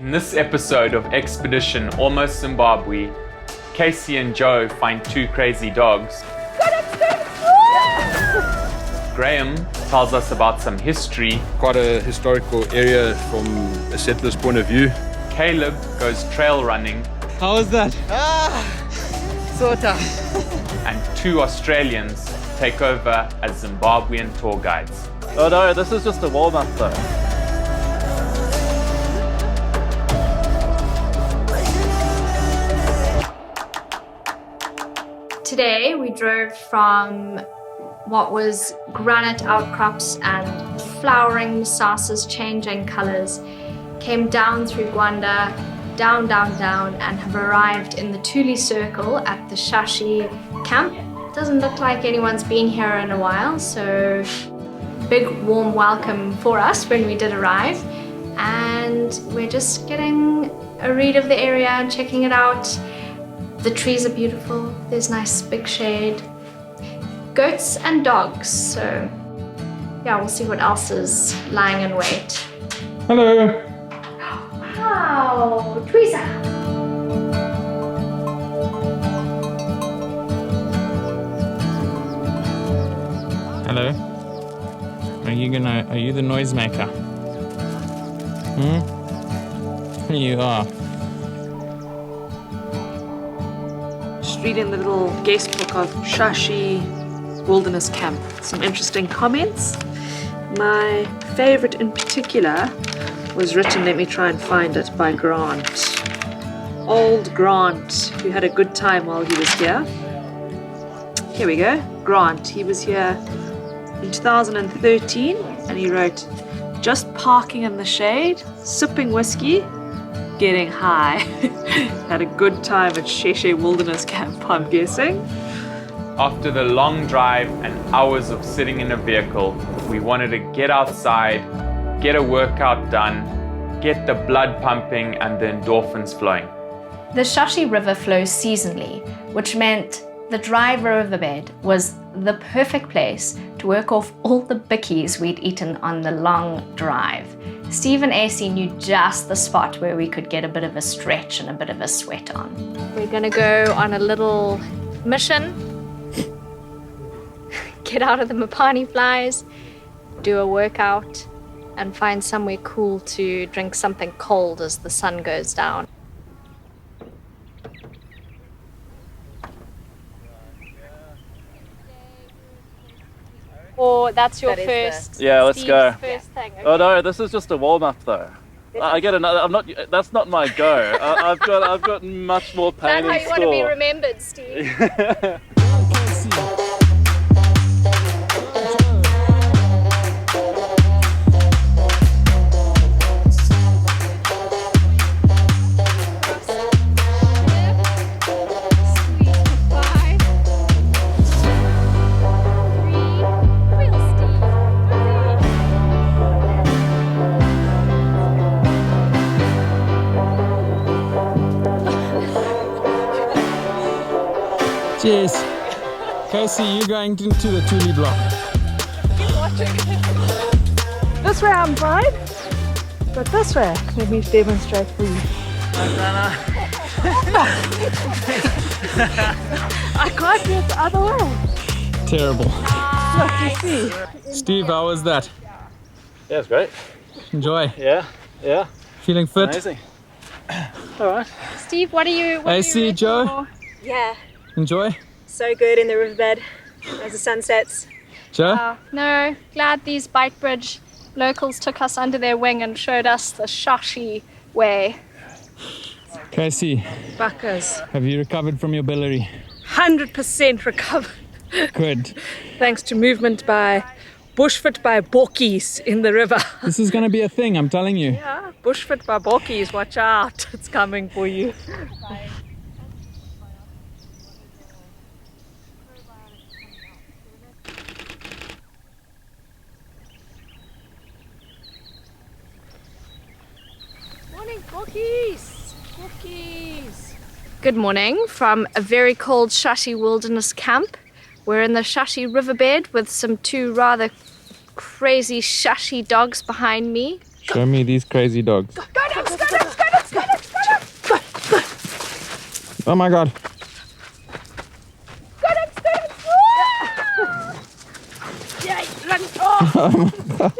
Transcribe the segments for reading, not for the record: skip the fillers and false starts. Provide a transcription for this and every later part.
In this episode of Expedition Almost Zimbabwe, Casey and Joe find two crazy dogs. Graham tells us about some history. Quite a historical area from a settler's point of view. Caleb goes trail running. How was that? Sorta. And two Australians take over as Zimbabwean tour guides. Oh no, this is just a warm-up though. Today we drove from what was granite outcrops and flowering mosasas changing colours, came down through Gwanda, down, and have arrived in the Thuli circle at the Shashi Camp. Doesn't look like anyone's been here in a while, so big warm welcome for us when we did arrive. And we're just getting a read of the area and checking it out. The trees are beautiful, there's nice big shade. Goats and dogs, so yeah, we'll see what else is lying in wait. Hello. Wow, Teresa. Hello. Are you the noisemaker? You are. Reading the little guest book of Shashi Wilderness Camp. Some interesting comments. My favourite in particular was written, let me try and find it, by Grant. Old Grant, who had a good time while he was here. Here we go. Grant, he was here in 2013 and he wrote, just parking in the shade, sipping whiskey, getting high. Had a good time at Shashi Wilderness Camp, I'm guessing. After the long drive and hours of sitting in a vehicle, we wanted to get outside, get a workout done, get the blood pumping and the endorphins flowing. The Shashi River flows seasonally, which meant the dry riverbed was the perfect place to work off all the bickies we'd eaten on the long drive. Steve and AC knew just the spot where we could get a bit of a stretch and a bit of a sweat on. We're gonna go on a little mission, get out of the Mapani flies, do a workout, and find somewhere cool to drink something cold as the sun goes down. Or that's your first. Yeah, let's Steve's go. First thing. Okay. Oh no, this is just a warm-up though. I get another. I'm not. That's not my go. I've got much more pain That's how in you want to be store. remembered, Steve. Cheers. Casey, you're going into the Thuli block. This way I'm fine, but this way, let me demonstrate for you. I can't do it the other way. Terrible. Look, you see. Steve, how was that? Yeah, it's great. Enjoy. Yeah. Feeling fit? Amazing. All right. Steve, what are you? AC, Joe? Yeah, Enjoy. so good in the riverbed as the sun sets. Joe? No, glad these Beitbridge locals took us under their wing and showed us the Shashi way. Casey, Buckers. have you recovered from your biliary? 100% recovered. Good. Thanks to movement by bushfoot by borkies in the river. This is going to be a thing, I'm telling you. Yeah, bushfoot by borkies, watch out. It's coming for you. Morning, borkies. Borkies. Good morning from a very cold Shashi Wilderness Camp. We're in the Shashi Riverbed with some two rather crazy Shashi dogs behind me. Show me these crazy dogs. Go dogs, go dogs, go dogs! Oh my god. Oh my god.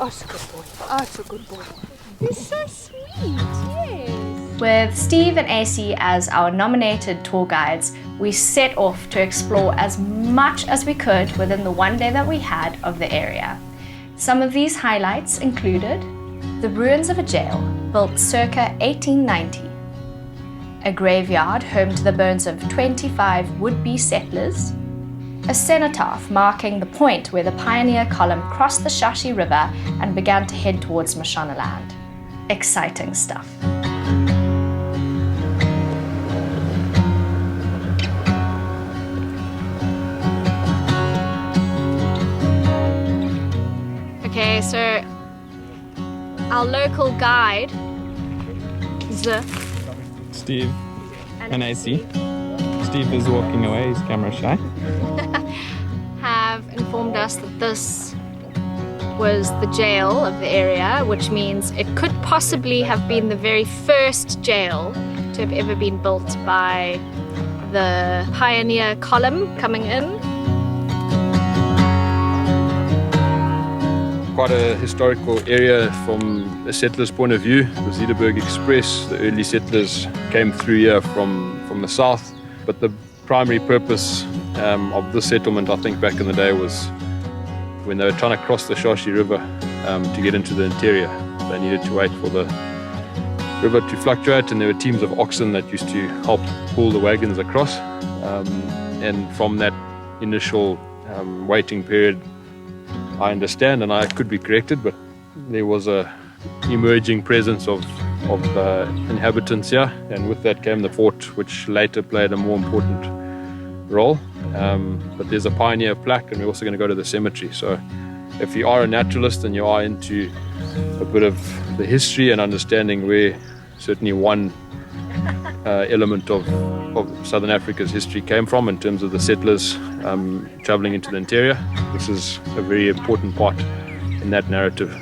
Oh, it's a good boy. Oh, it's a good boy. He's so sweet, yes. With Steve and AC as our nominated tour guides, we set off to explore as much as we could within the one day that we had of the area. Some of these highlights included the ruins of a jail built circa 1890, a graveyard home to the bones of 25 would-be settlers, a cenotaph marking the point where the pioneer column crossed the Shashi River and began to head towards Mashonaland. Exciting stuff. Okay, so our local guide, Steve and AC. Steve is walking away, he's camera shy. have informed us that this was the jail of the area, which means it could possibly have been the very first jail to have ever been built by the pioneer column coming in. Quite a historical area from a settler's point of view. The Riverbed Express, the early settlers came through here from the south, but the primary purpose of this settlement, I think back in the day, was when they were trying to cross the Shashi River to get into the interior. They needed to wait for the river to fluctuate, and there were teams of oxen that used to help pull the wagons across. And from that initial waiting period, I understand, and I could be corrected, but there was a emerging presence of inhabitants here, and with that came the fort, which later played a more important role. But there's a pioneer plaque, and we're also going to go to the cemetery. So if you are a naturalist and you are into a bit of the history and understanding where certainly one element of Southern Africa's history came from in terms of the settlers traveling into the interior, this is a very important part in that narrative.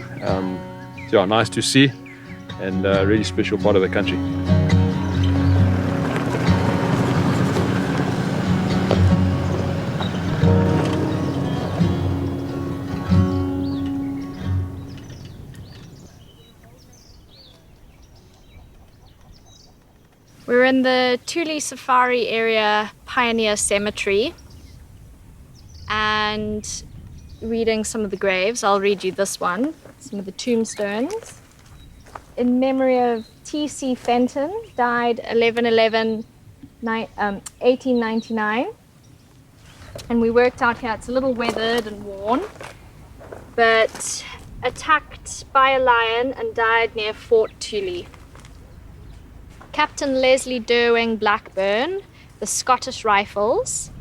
So yeah, nice to see, and a really special part of the country. We're in the Thuli Safari Area Pioneer Cemetery and reading some of the graves. I'll read you this one, some of the tombstones. In memory of T.C. Fenton, died 1899. And we worked out here, it's a little weathered and worn, but attacked by a lion and died near Fort Thuli. Captain Leslie Derwing Blackburn, the Scottish Rifles,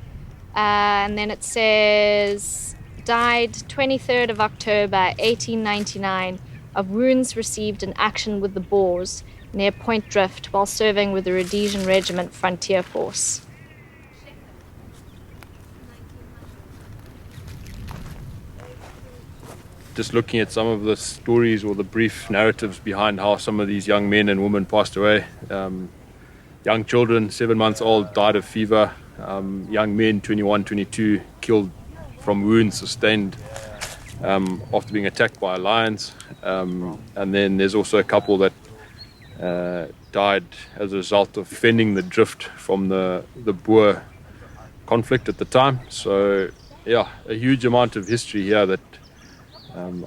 and then it says, died 23rd of October 1899 of wounds received in action with the Boers near Point Drift while serving with the Rhodesian Regiment Frontier Force. Just looking at some of the stories or the brief narratives behind how some of these young men and women passed away. Young children, 7 months old, died of fever. Young men, 21, 22, killed from wounds sustained after being attacked by lions. And then there's also a couple that died as a result of fending the drift from the Boer conflict at the time. So yeah, a huge amount of history here that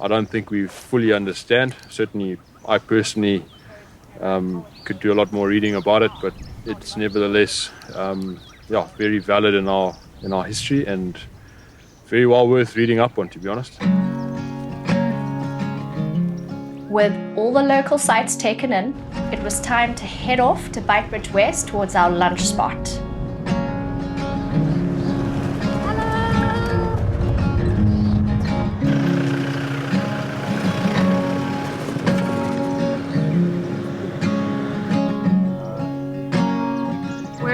I don't think we fully understand. Certainly, I personally could do a lot more reading about it, but it's nevertheless, very valid in our history and very well worth reading up on, to be honest. With all the local sites taken in, it was time to head off to Beitbridge West towards our lunch spot.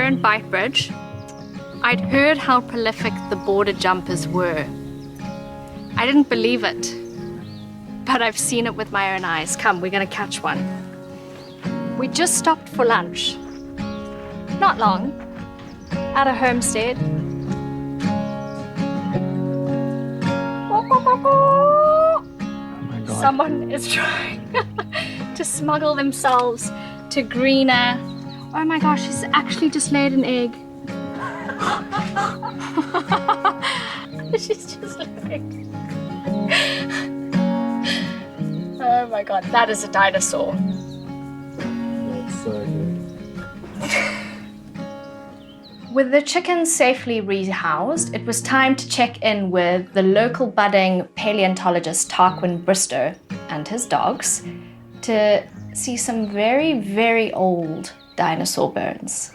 In Beitbridge, I'd heard how prolific the border jumpers were. I didn't believe it. but I've seen it with my own eyes. Come, we're gonna catch one. We just stopped for lunch. Not long. At a homestead. Oh my God. Someone is trying to smuggle themselves to greener. Oh my gosh, he's actually just laid an egg. She's just looking. Oh my God, that is a dinosaur. That's so good. With the chickens safely rehoused, it was time to check in with the local budding paleontologist Tarquin Bristow and his dogs to see some very, very old dinosaur bones.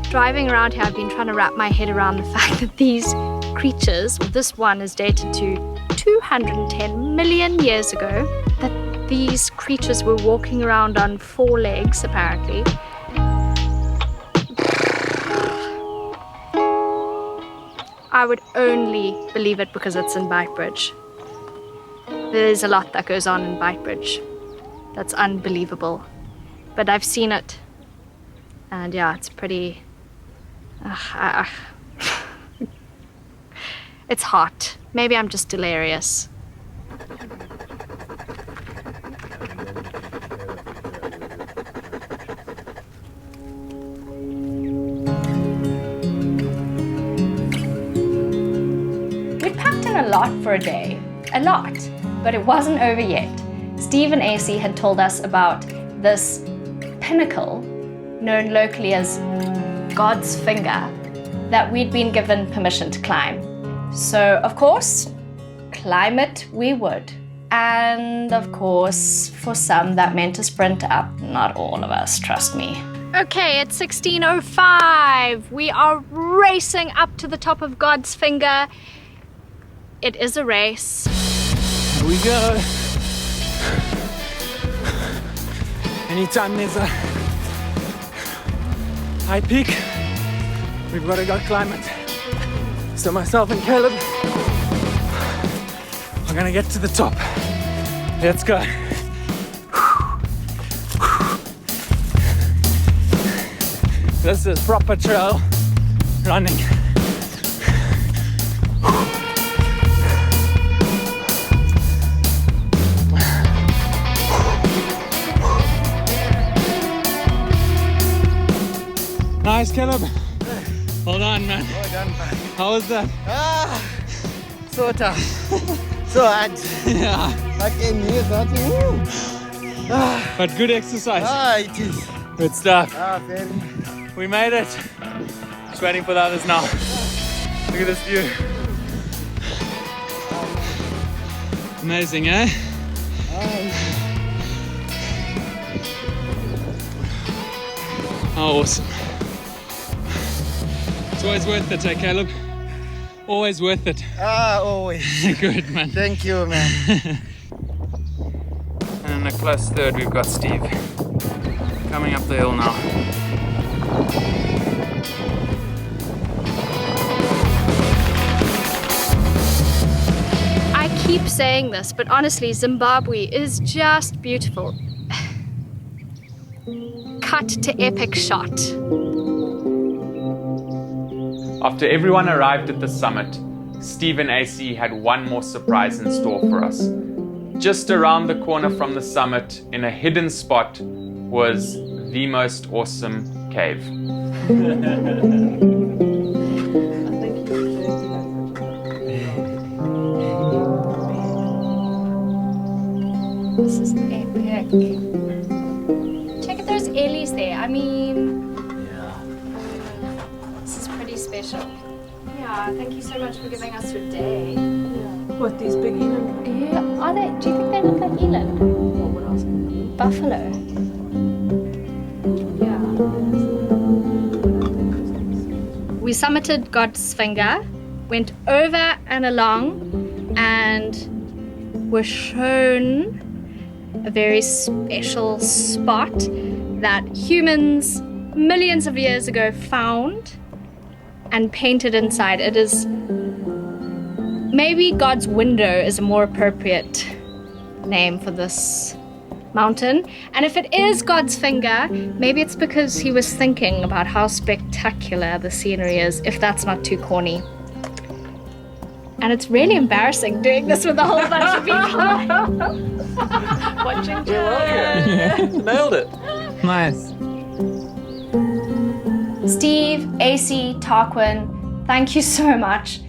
Driving around here, I've been trying to wrap my head around the fact that these creatures, this one is dated to 210 million years ago, that these creatures were walking around on 4 legs, apparently. I would only believe it because it's in Beitbridge. There's a lot that goes on in Beitbridge that's unbelievable, but I've seen it. And yeah, it's pretty... it's hot. Maybe I'm just delirious. We'd packed in a lot for a day. A lot. But it wasn't over yet. Steve and Eezi had told us about this pinnacle known locally as God's Finger, that we'd been given permission to climb. So, of course, climb it we would. And, of course, for some, that meant a sprint up. Not all of us, trust me. Okay, it's 16:05. We are racing up to the top of God's Finger. It is a race. Here we go. Anytime there's a high peak, we've got to go climb it. So myself and Caleb are gonna get to the top. Let's go. This is proper trail running. Nice, Caleb. Well done, man. Well done, man. How was that? So tough. So hard. Yeah. I came here starting. But good exercise. It is. Good stuff. Very. We made it. Just waiting for the others now. Look at this view. Amazing, eh? Oh, awesome. It's always worth it, eh, Caleb? Always worth it. Always. Good, man. Thank you, man. And in a close third, we've got Steve. Coming up the hill now. I keep saying this, but honestly, Zimbabwe is just beautiful. Cut to epic shot. After everyone arrived at the summit, Steve and Eezi had one more surprise in store for us. Just around the corner from the summit, in a hidden spot, was the most awesome cave. This is epic. Check out those airlies there. I mean, this is pretty special. Yeah, thank you so much for giving us your day. What, these big eland? Yeah, are they? Do you think they look like eland? What else? Buffalo. Yeah. We summited God's Finger, went over and along, and were shown a very special spot that humans millions of years ago found and painted inside. It is maybe God's window is a more appropriate name for this mountain. And if it is God's finger, maybe it's because he was thinking about how spectacular the scenery is, if that's not too corny. And it's really embarrassing doing this with a whole bunch of people. Watching you. Nailed it. Nice. Steve, AC, Tarquin, thank you so much.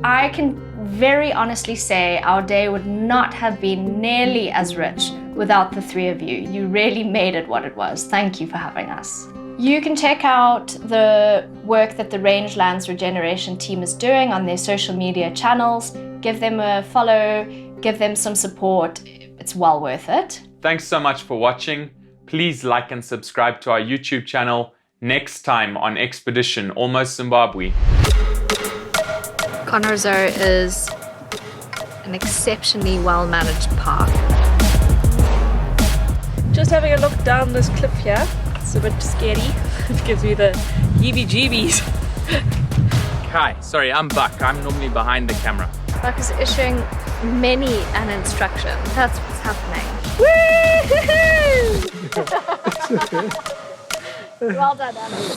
I can very honestly say our day would not have been nearly as rich without the three of you. You really made it what it was. Thank you for having us. You can check out the work that the Rangelands Regeneration team is doing on their social media channels. Give them a follow, give them some support. It's well worth it. Thanks so much for watching. Please like and subscribe to our YouTube channel. Next time on Expedition Almost Zimbabwe. Gonarezhou is an exceptionally well-managed park. Just having a look down this cliff here. It's a bit scary. It gives me the heebie-jeebies. Hi, sorry, I'm Buck. I'm normally behind the camera. Buck is issuing many an instruction. That's what's happening. Well done, Alex.